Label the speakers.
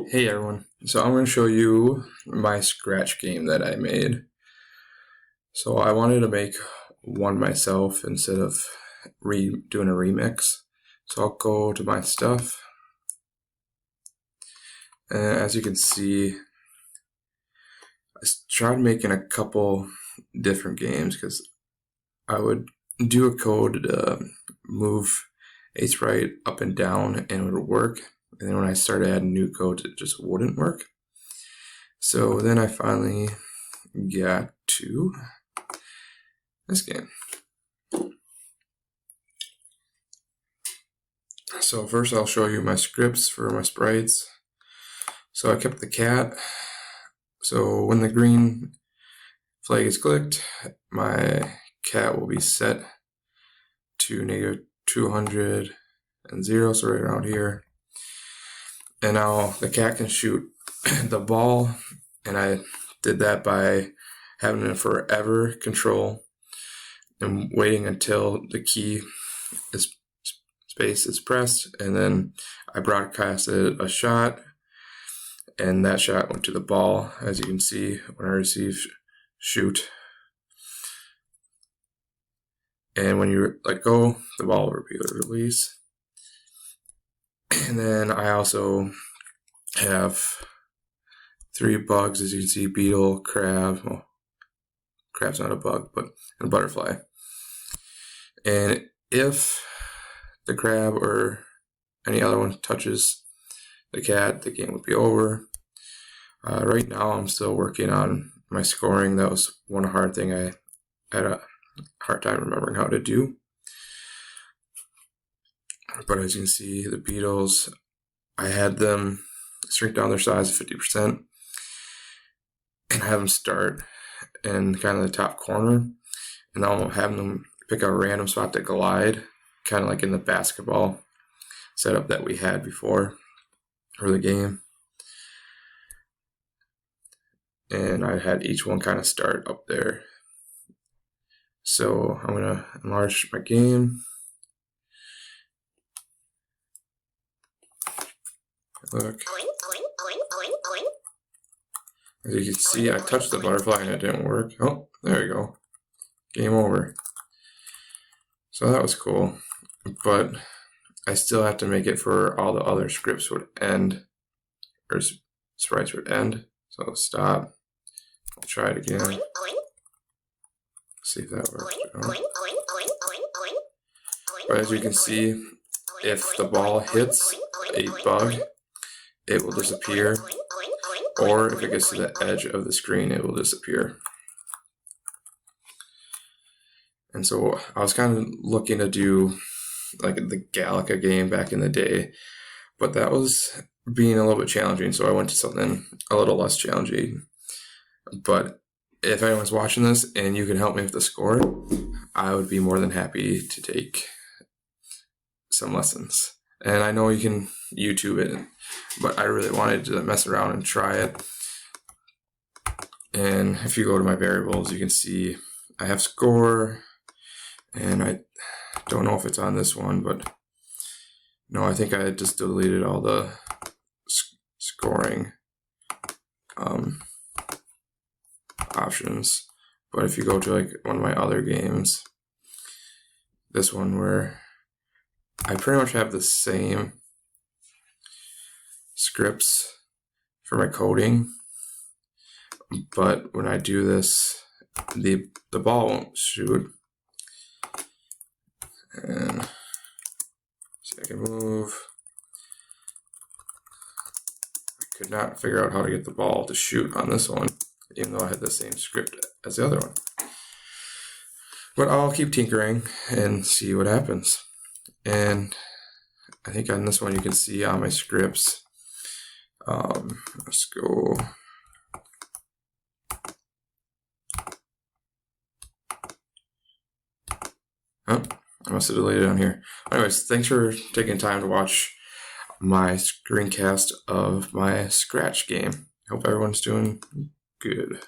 Speaker 1: Hey everyone, so I'm going to show you my Scratch game that I made. So I wanted to make one myself instead of doing a remix. So I'll go to my stuff, and as you can see, I tried making a couple different games because I would do a code to move a sprite up and down and it would work. And then when I started adding new code, it just wouldn't work. So then I finally got to this game. So first I'll show you my scripts for my sprites. So I kept the cat. So when the green flag is clicked, my cat will be set to -200 and 0, so right around here. And now the cat can shoot the ball, and I did that by having a forever control and waiting until the key space is pressed, and then I broadcasted a shot, and that shot went to the ball, as you can see when I receive shoot. And when you let go, the ball will be released. And then I also have 3 bugs, as you can see: beetle, crab. Well, crab's not a bug, but a butterfly. And if the crab or any other one touches the cat, the game would be over. Right now I'm still working on my scoring. That was one hard thing I had a hard time remembering how to do. But as you can see, the beetles, I had them shrink down their size to 50% and have them start in kind of the top corner, and now I'm having them pick a random spot to glide, kind of like in the basketball setup that we had before for the game. And I had each one kind of start up there. So I'm going to enlarge my game. Look. As you can see, I touched the butterfly and it didn't work. Oh, there we go. Game over. So that was cool. But I still have to make it for all the other scripts would end, or sprites would end. So I'll stop. I'll try it again. See if that works. But as you can see, if the ball hits a bug, it will disappear, or if it gets to the edge of the screen, it will disappear. And so I was kind of looking to do like the Galaga game back in the day, but that was being a little bit challenging, so I went to something a little less challenging. But if anyone's watching this and you can help me with the score, I would be more than happy to take some lessons. And I know you can YouTube it, but I really wanted to mess around and try it. And if you go to my variables, you can see I have score, and I don't know if it's on this one, but no, I think I just deleted all the scoring options. But if you go to like one of my other games, this one where I pretty much have the same scripts for my coding, but when I do this, the ball won't shoot. And see, I can move. I could not figure out how to get the ball to shoot on this one, even though I had the same script as the other one. But I'll keep tinkering and see what happens. And I think on this one you can see on my scripts. Let's go. Oh, I must have deleted it on here. Anyways, thanks for taking time to watch my screencast of my Scratch game. Hope everyone's doing good.